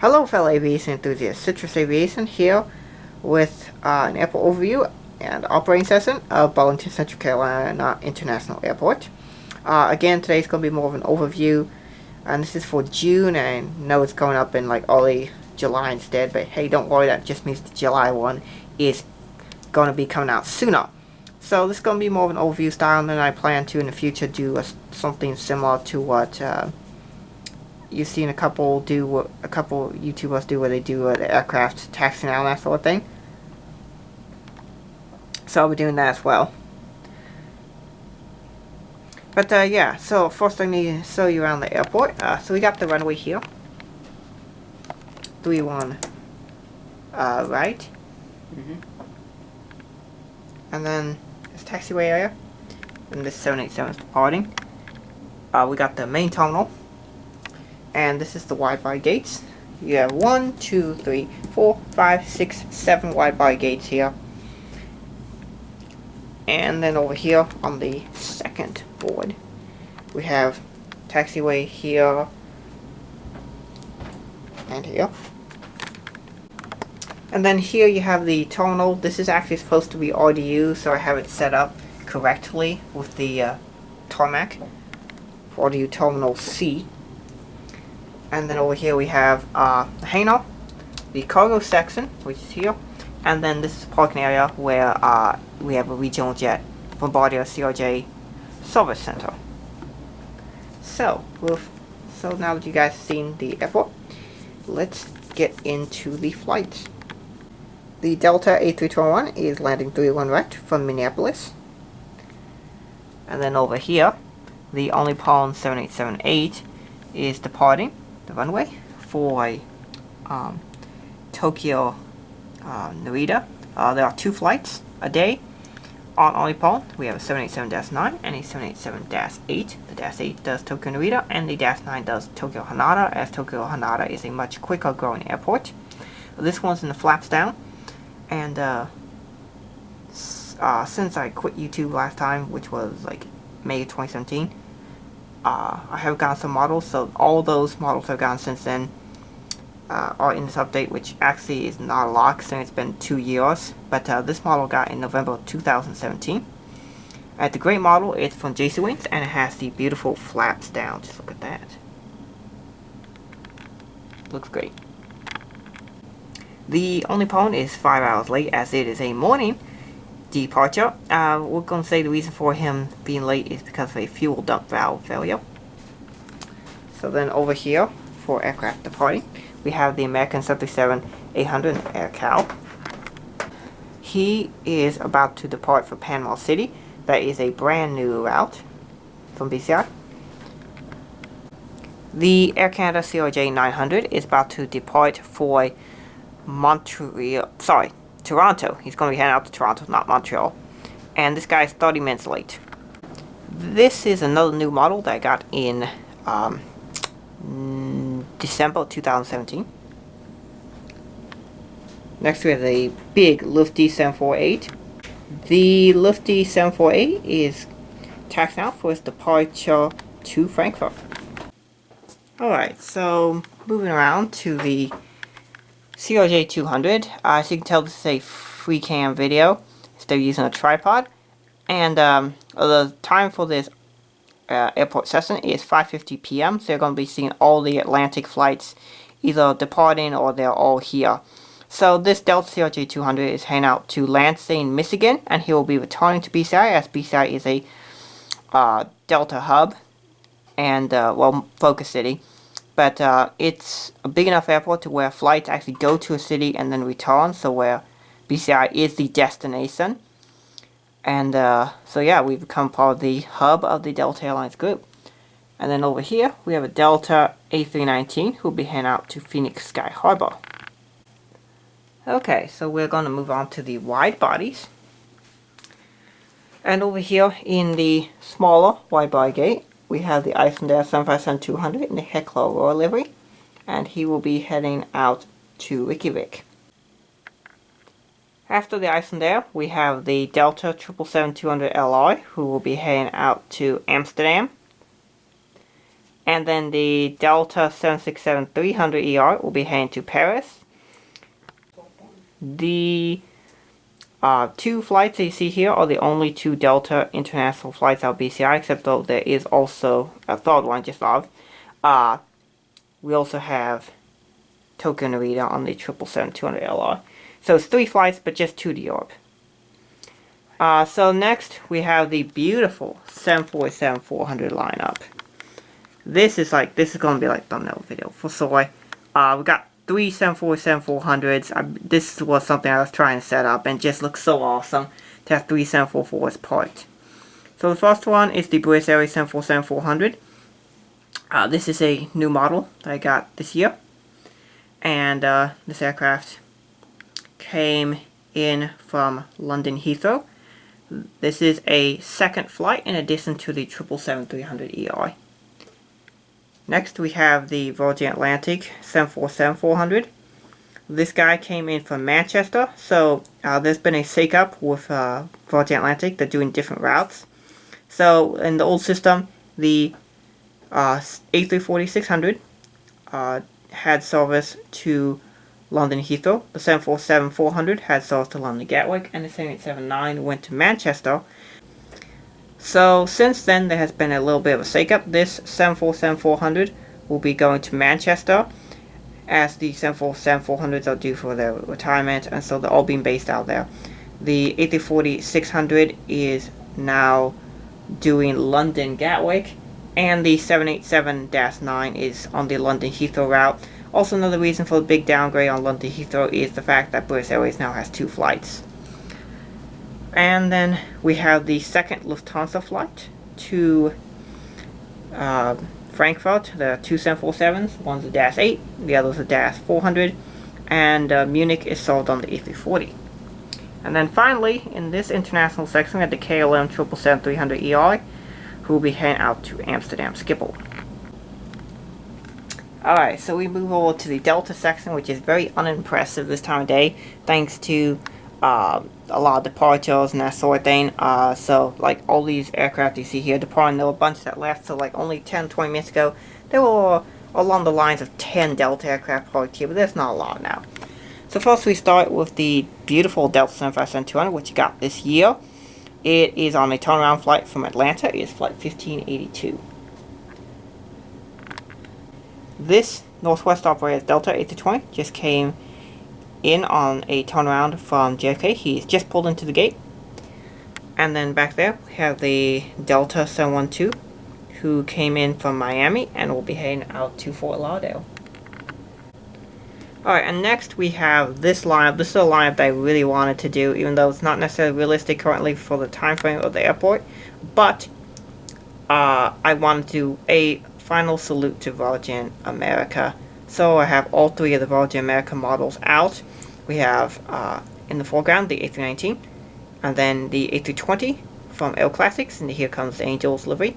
Hello fellow aviation enthusiasts, Citrus Aviation here with an airport overview and operating session of Burlington, Central Carolina International Airport. Again, today's going to be more of an overview, and this is for June, and I know it's going up in like early July instead, but hey, don't worry, that just means the July one is going to be coming out sooner. So this is going to be more of an overview style, and then I plan to in the future do something similar to what you've seen a couple YouTubers do, where they do the aircraft taxiing out and that sort of thing. So I'll be doing that as well. But yeah, so first I need to show you around the airport. So we got the runway here. 3-1 right. And then this taxiway area. And this 787 is departing. We got the main terminal. And this is the wide-body gates. You have 1, 2, 3, 4, 5, 6, 7 wide-body gates here. And then over here on the second board, we have taxiway here and here. And then here you have the terminal. This is actually supposed to be RDU, so I have it set up correctly with the tarmac for RDU Terminal C. And then over here we have the hangar, the cargo section, which is here, and then this is the parking area where we have a regional jet Bombardier CRJ service center. So now that you guys have seen the airport, let's get into the flights. The Delta A321 is landing 3-1 right from Minneapolis. And then over here, the Only Pawn 7878 is departing the runway for Tokyo Narita. There are 2 flights a day on Only Pawn. We have a 787-9 and a 787-8. The -8 does Tokyo Narita, and the -9 does Tokyo Haneda, as Tokyo Haneda is a much quicker growing airport. This one's in the flaps down, and since I quit YouTube last time, which was like May 2017, I have gotten some models, so all those models I've gotten since then are in this update, which actually is not a lot since it's been 2 years, but this model got in November 2017. The great model is from JC Wings, and it has the beautiful flaps down. Just look at that. Looks great. The Only Pawn is 5 hours late, as it is a morning departure. We're going to say the reason for him being late is because of a fuel dump valve failure. So then over here, for aircraft departing, we have the American 737-800 AirCal. He is about to depart for Panama City. That is a brand new route from BCI. The Air Canada CRJ-900 is about to depart for Toronto. He's going to be heading out to Toronto, not Montreal. And this guy is 30 minutes late. This is another new model that I got in December 2017. Next we have the big Lufty 748. The Lufty 748 is taxing out for its departure to Frankfurt. Alright, so moving around to the CRJ-200. As you can tell, this is a free cam video. They're using a tripod. And the time for this airport session is 5:50 p.m. So you're going to be seeing all the Atlantic flights either departing or they're all here. So this Delta CRJ-200 is heading out to Lansing, Michigan, and he will be returning to BCI, as BCI is a Delta hub and, well, focus city. But it's a big enough airport to where flights actually go to a city and then return, so where BCI is the destination. And so yeah, we've become part of the hub of the Delta Airlines group. And then over here, we have a Delta A319 who will be heading out to Phoenix Sky Harbor. Okay, so we're going to move on to the wide bodies. And over here in the smaller wide body gate, we have the Icelandair 757-200 in the Heckler Royal livery, and he will be heading out to Reykjavik. After the Icelandair, we have the Delta 777-200 LR, who will be heading out to Amsterdam. And then the Delta 767-300ER will be heading to Paris. The two flights that you see here are the only two Delta international flights out of BCI, except though there is also a third one just off. We also have Tokyo Narita on the 777-200LR. So it's 3 flights, but just 2 to Europe. So next we have the beautiful 747-400 lineup. This is going to be like thumbnail video for Soy. We got 3 747-400s. This was something I was trying to set up, and just looks so awesome to have 3 744s parked. So the first one is the British Airways 747-400. This is a new model that I got this year. And this aircraft came in from London Heathrow. This is a second flight in addition to the 777-300ER. Next we have the Virgin Atlantic 747-400. This guy came in from Manchester, so there's been a shake-up with Virgin Atlantic. They're doing different routes. So in the old system, the A340-600 had service to London Heathrow. The 747-400 had service to London Gatwick, and the 787-9 went to Manchester. So since then there has been a little bit of a shake-up. This 747-400 will be going to Manchester, as the 747-400s are due for their retirement, and so they're all being based out there. The A340-600 is now doing London Gatwick, and the 787-9 is on the London Heathrow route. Also, another reason for the big downgrade on London Heathrow is the fact that British Airways now has 2 flights. And then we have the second Lufthansa flight to Frankfurt. There are 2 747s. One's a Dash 8, the other's a Dash 400. And Munich is sold on the A340. And then finally, in this international section, we have the KLM 777-300ER, who will be heading out to Amsterdam Schiphol. Alright, so we move over to the Delta section, which is very unimpressive this time of day, thanks to a lot of departures and that sort of thing. So like all these aircraft you see here departing, there were a bunch that left. So like only 10-20 minutes ago there were along the lines of 10 Delta aircraft parked here, but there's not a lot now. So first we start with the beautiful Delta 757-200, which you got this year. It is on a turnaround flight from Atlanta. It is flight 1582. This Northwest operator Delta 820 just came in on a turnaround from JFK. He's just pulled into the gate. And then back there we have the Delta 712, who came in from Miami and will be heading out to Fort Lauderdale. Alright, and next we have this lineup. This is a lineup that I really wanted to do, even though it's not necessarily realistic currently for the time frame of the airport. But I wanted to do a final salute to Virgin America. So I have all 3 of the Virgin America models out. We have in the foreground the A319, and then the A320 from Air Classics, and here comes the Angels livery.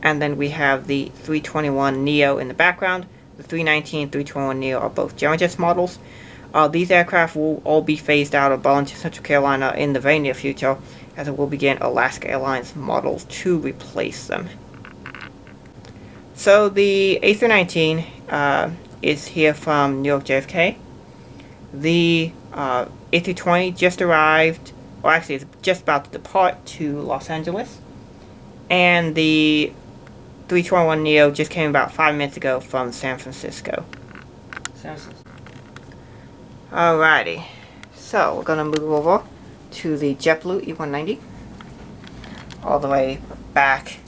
And then we have the 321neo in the background. The 319 and 321neo are both Geojet models. These aircraft will all be phased out of Burlington, Central Carolina in the very near future, as it will begin Alaska Airlines models to replace them. So the A319 is here from New York JFK. The A320 just arrived, or actually it's just about to depart to Los Angeles. And the 321neo just came about 5 minutes ago from San Francisco. Alrighty, so we're gonna move over to the JetBlue E190, all the way back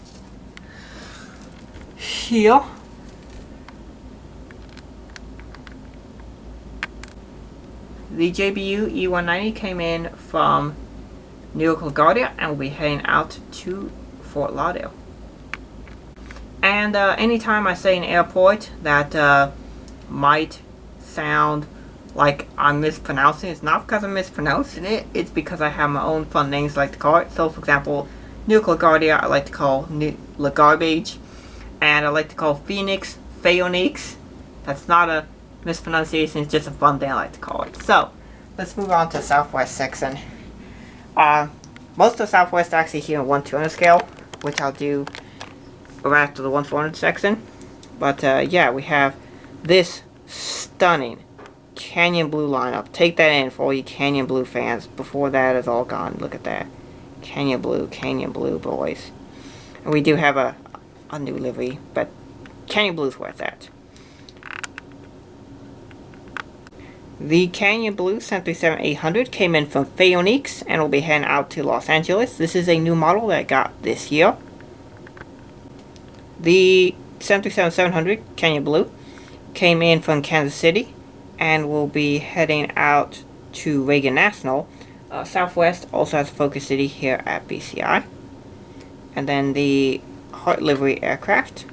here. The JBU E190 came in from New York LaGuardia and will be heading out to Fort Lauderdale. And anytime I say an airport that might sound like I'm mispronouncing it, it's not because I'm mispronouncing it, it's because I have my own fun names I like to call it. So for example, New York LaGuardia I like to call LaGarbage, and I like to call Phoenix Phaonix. That's not a mispronunciation, it's just a fun thing I like to call it. So let's move on to Southwest section. Most of Southwest are actually here in 1-200 scale, which I'll do right after the 1-400 section. But yeah, we have this stunning Canyon Blue lineup. Take that in for all you Canyon Blue fans before that is all gone. Look at that. Canyon Blue, boys. And we do have a new livery, but Canyon Blue's worth that. The Canyon Blue 737-800 came in from Phaonix and will be heading out to Los Angeles. This is a new model that I got this year. The 737-700 Canyon Blue came in from Kansas City and will be heading out to Reagan National. Southwest also has a focus city here at BCI. And then the Heart livery aircraft,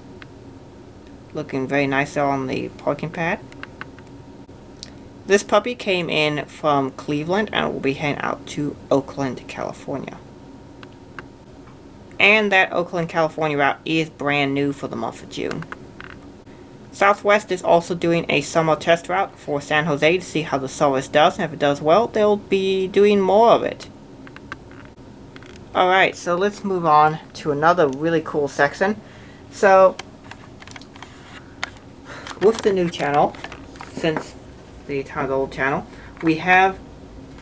looking very nice on the parking pad. This puppy came in from Cleveland and will be heading out to Oakland, California. And that Oakland, California route is brand new for the month of June. Southwest is also doing a summer test route for San Jose to see how the service does, and if it does well, they'll be doing more of it. Alright, so let's move on to another really cool section. So, with the new channel, since the time of the old channel, we have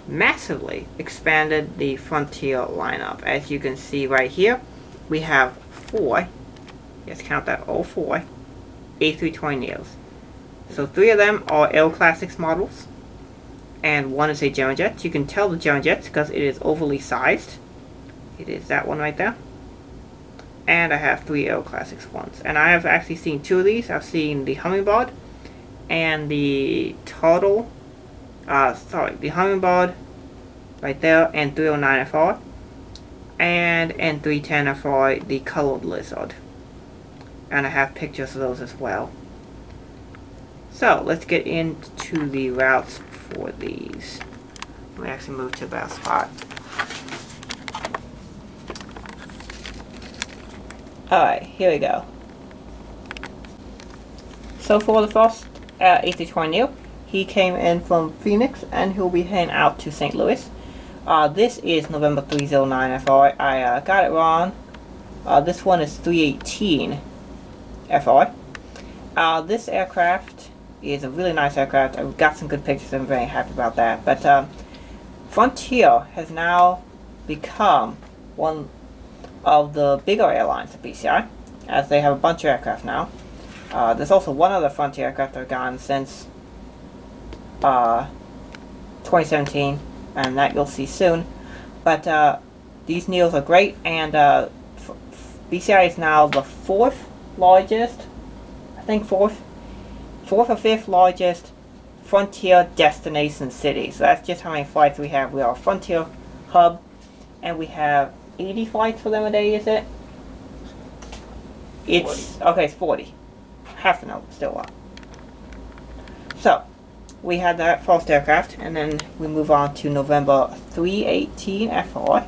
massively expanded the Frontier lineup. As you can see right here, we have 4, let's count that, all 4 A320neos. So 3 of them are L Classics models, and 1 is a German jet. You can tell the German jet because it is overly sized. It is that one right there. And I have 3 L Classics ones. And I have actually seen 2 of these. I've seen the Hummingbird and the Turtle. The Hummingbird right there, and 309 FR. And N310 FR, the Colored Lizard. And I have pictures of those as well. So, let's get into the routes for these. Let me actually move to a better spot. Alright, here we go. So for the first A320neo, he came in from Phoenix and he'll be heading out to St. Louis. This is November 309 FR. I got it wrong. This one is 318 FR. This aircraft is a really nice aircraft. I've got some good pictures. I'm very happy about that. But Frontier has now become one of the bigger airlines at BCI, as they have a bunch of aircraft now. There's also one other Frontier aircraft that have gone since 2017, and that you'll see soon. But these Neos are great, and BCI is now the 4th largest, I think 4th or 5th largest Frontier destination city. So that's just how many flights we have. We are a Frontier hub, and we have 80 flights for them a day, is it? It's 40. Okay, it's 40. Half an hour, still a lot. So, we had that first aircraft, and then we move on to November 318 FR.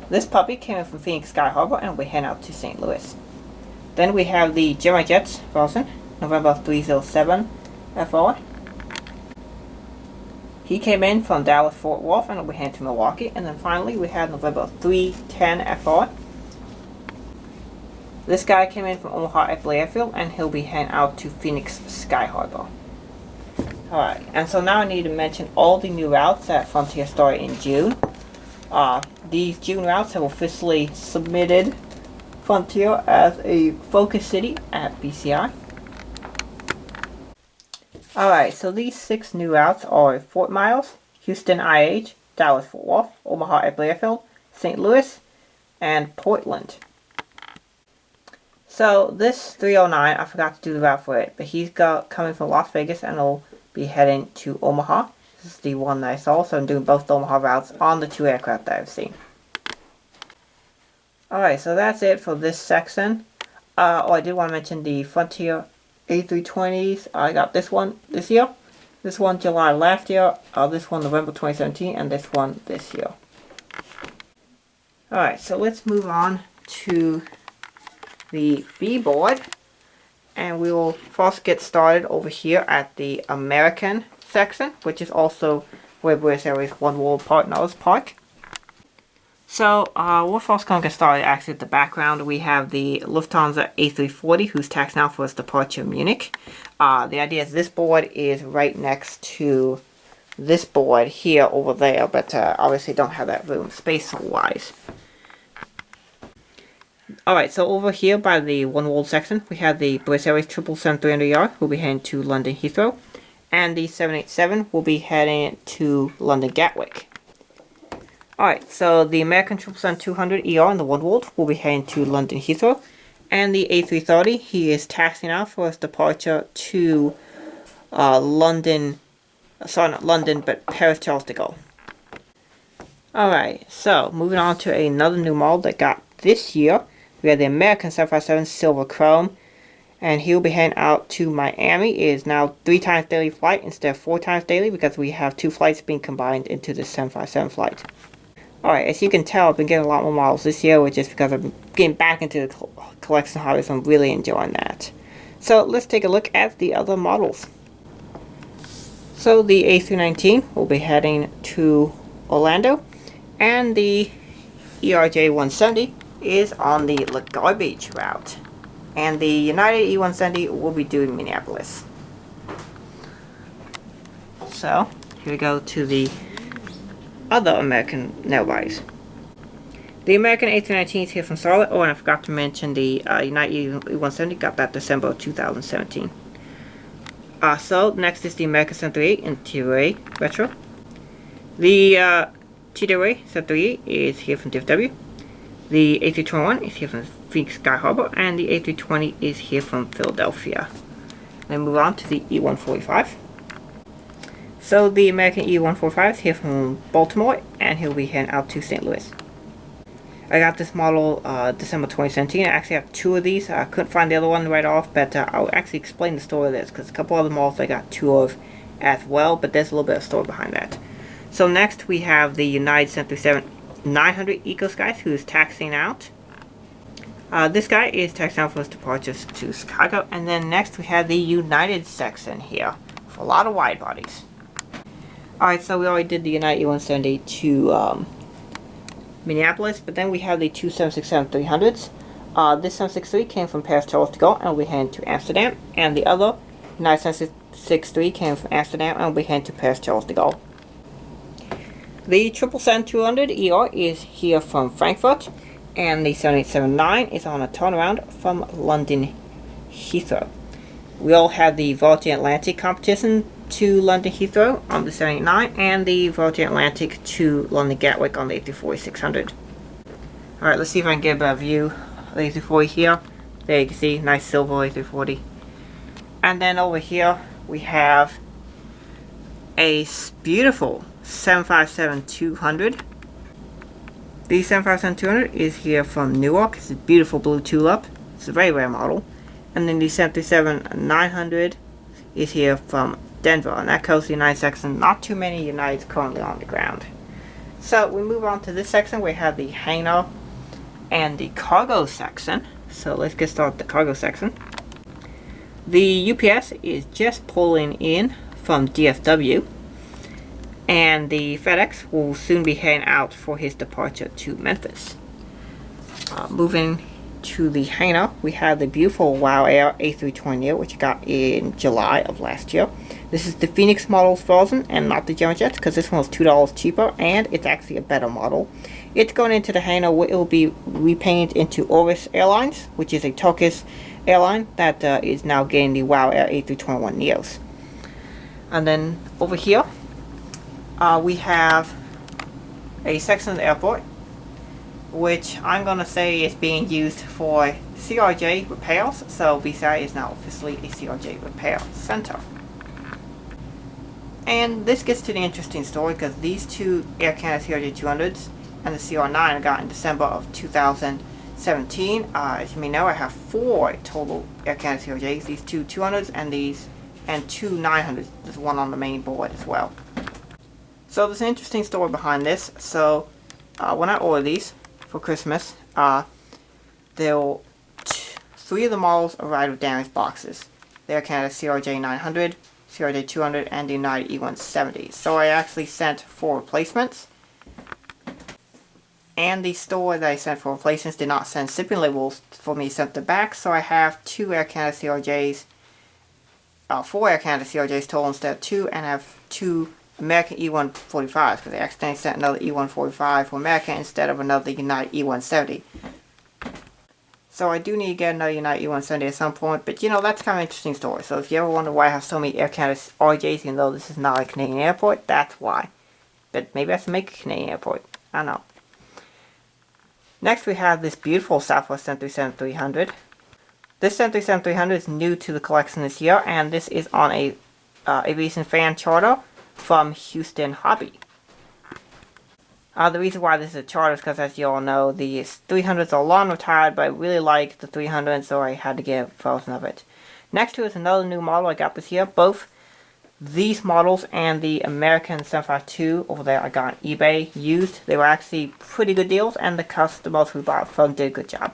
This puppy came in from Phoenix Sky Harbor, and we head out to St. Louis. Then we have the German Jets version, November 307 FR. He came in from Dallas Fort Worth and we head to Milwaukee. And then finally we have November 310 FR. This guy came in from Omaha Eckley Airfield and he'll be heading out to Phoenix Sky Harbor. Alright, and so now I need to mention all the new routes that Frontier started in June. These June routes have officially submitted Frontier as a focus city at BCI. Alright, so these 6 new routes are Fort Myers, Houston IH, Dallas Fort Worth, Omaha Eckley Airfield, St. Louis, and Portland. So this 309, I forgot to do the route for it, but he's coming from Las Vegas and will be heading to Omaha. This is the one that I saw, so I'm doing both the Omaha routes on the 2 aircraft that I've seen. Alright, so that's it for this section. I did want to mention the Frontier A320s. I got this one this year, this one July last year, this one November 2017, and this one this year. Alright, so let's move on to the B board, and we will first get started over here at the American section, which is also where British Airways One World Partners park. So, we're first going to get started actually with the background. We have the Lufthansa A340 who's taxiing out for its departure Munich. The idea is this board is right next to this board here over there, but obviously don't have that room space-wise. Alright, so over here by the One World section, we have the British Airways 777-300ER will be heading to London Heathrow, and the 787 will be heading to London Gatwick. Alright, so the American 777-200ER in the One World will be heading to London Heathrow, and the A330, he is taxiing out for his departure to London, sorry not London, but Paris Charles de Gaulle. Alright, so moving on to another new model that got this year. We have the American 757 Silver Chrome, and he'll be heading out to Miami. It is now 3 times daily flight instead of 4 times daily because we have 2 flights being combined into the 757 flight. Alright, as you can tell, I've been getting a lot more models this year, which is because I'm getting back into the collection hobby, so I'm really enjoying that. So let's take a look at the other models. So the A319 will be heading to Orlando, and the ERJ 170 is on the LaGuardia Beach route, and the United E170 will be doing Minneapolis. So here we go to the other American narrowbodies. The American A319 is here from Charlotte. Oh, and I forgot to mention the United E170 got that December of 2017. So next is the American 738 in TWA Retro. The TWA 738 is here from DFW. The A321 is here from Phoenix Sky Harbor, and the A320 is here from Philadelphia. Then move on to the E145. So the American E145 is here from Baltimore, and he'll be heading out to St. Louis. I got this model December 2017. I actually have 2 of these. I couldn't find the other one right off, but I'll actually explain the story of this, because a couple other models I got 2 of as well, but there's a little bit of story behind that. So next we have the United 737-900 EcoSkies, who is taxiing out. This guy is taxiing out for his departure to Chicago. And then next we have the United section here for a lot of wide bodies. Alright, so we already did the United E170 to Minneapolis, but then we have the two 767-300s. This 763 came from Paris Charles de Gaulle and will be heading to Amsterdam, and the other United 763 came from Amsterdam and will be heading to Paris Charles de Gaulle. The 777-200ER is here from Frankfurt, and the 787-9 is on a turnaround from London Heathrow. We all have the Virgin Atlantic competition to London Heathrow on the 789, and the Virgin Atlantic to London Gatwick on the A340-600. Alright, let's see if I can get a better view of the A340 here. There you can see, nice silver A340. And then over here, we have a beautiful 757-200. The 757-200 is here from Newark. It's a beautiful blue tulip. It's a very rare model. And then the 737-900 is here from Denver, and that covers the United section. Not too many Uniteds currently on the ground. So we move on to this section. We have the hangar and the cargo section. So let's get started with the cargo section. The UPS is just pulling in from DFW, and the FedEx will soon be heading out for his departure to Memphis. Moving to the hangar, we have the beautiful Wow Air A320, which I got in July of last year. This is the Phoenix model frozen and not the German jets, because this one was $2 cheaper, and it's actually a better model. It's going into the hangar where it will be repainted into Oris Airlines, which is a Turkish airline that is now getting the Wow Air A321 Neos. And then over here, we have a section of the airport, which I'm going to say is being used for CRJ repairs, so BCI is now officially a CRJ repair center. And this gets to the interesting story, because these two Air Canada CRJ 200s and the CR9 I got in December of 2017. As you may know, I have 4 total Air Canada CRJs, these two 200s and 2 900s. There's one on the main board as well. So there's an interesting story behind this. So when I ordered these for Christmas, 3 of the models arrived with damaged boxes. The Air Canada CRJ 900, CRJ 200, and the United E170. So I actually sent 4 replacements. And the store that I sent for replacements did not send shipping labels for me sent them back, so I have 2 Air Canada CRJs, 4 Air Canada CRJs total instead of 2, and I have 2 American E145s, because they accidentally sent another E145 for American instead of another United E170. So I do need to get another United E170 at some point, but you know, that's kind of an interesting story. So if you ever wonder why I have so many Air Canada RJs, even though this is not a Canadian airport, that's why. But maybe I have to make a Canadian airport. I don't know. Next we have this beautiful Southwest 737-300. This 737-300 is new to the collection this year, and this is on a aviation fan charter from Houston Hobby. The reason why this is a charter is because, as you all know, the 300s are long retired, but I really like the 300, so I had to get 1,000 of it. Next to it is another new model I got this year. Both these models and the American 752 over there I got on eBay used. They were actually pretty good deals, and the customers who bought from did a good job.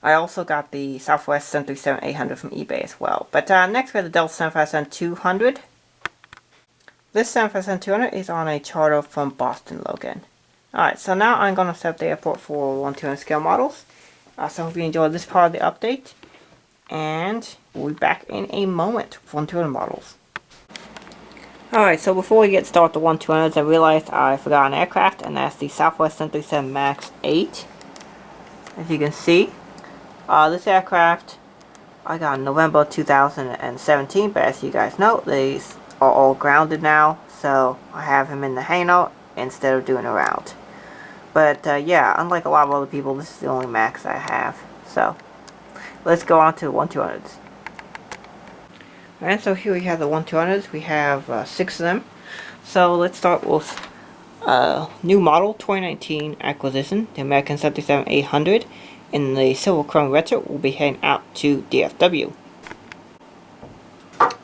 I also got the Southwest 737-800 from eBay as well. But next we have the Delta 757-200. This 757-200 is on a charter from Boston Logan. Alright, so now I'm going to set up the airport for 1/200 scale models. So I hope you enjoyed this part of the update. And we'll be back in a moment for 1/200 models. Alright, so before we get started with the 1/200s, I realized I forgot an aircraft, and that's the Southwest 737 MAX 8. As you can see, this aircraft I got in November 2017, but as you guys know, these are all grounded now, so I have him in the hangar instead of doing a route. But yeah, unlike a lot of other people, this is the only MAX I have. So let's go on to the 1/200s. Alright, so here we have the 1/200s. We have 6 of them. So let's start with new model 2019 acquisition, the American 737-800 in the Silver Chrome Retro. Will be heading out to DFW.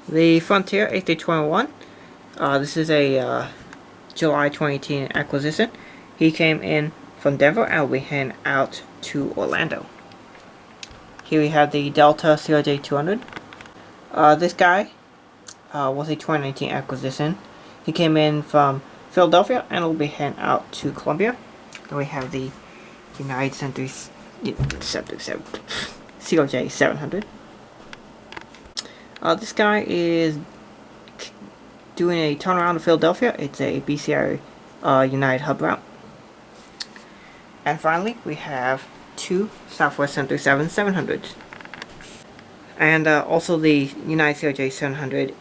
The Frontier A321. This is a July 2018 acquisition. He came in from Denver and will be heading out to Orlando. Here we have the Delta CRJ-200. This guy was a 2019 acquisition. He came in from Philadelphia and will be heading out to Columbia. Then we have the United CRJ-700. This guy is doing a turnaround to Philadelphia. It's a BCI United hub route. And finally, we have 2 Southwest 737-700s. And also the United CRJ-700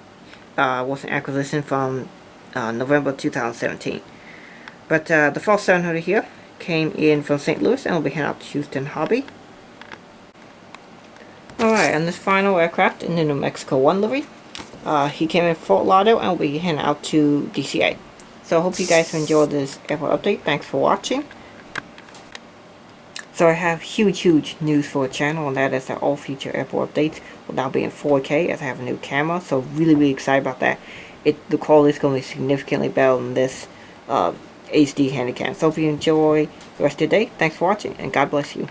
was an acquisition from November 2017. But the first 700 here came in from St. Louis and will be heading out to Houston Hobby. Alright, and this final aircraft in the New Mexico 1 livery. He came in Fort Lauderdale and will be heading out to DCA. So I hope you guys enjoyed this airport update. Thanks for watching. So I have huge news for the channel, and that is that all future airport updates will now be in 4K as I have a new camera. So really excited about that. The quality is going to be significantly better than this HD Handycam. So if you enjoy the rest of the day, thanks for watching, and God bless you.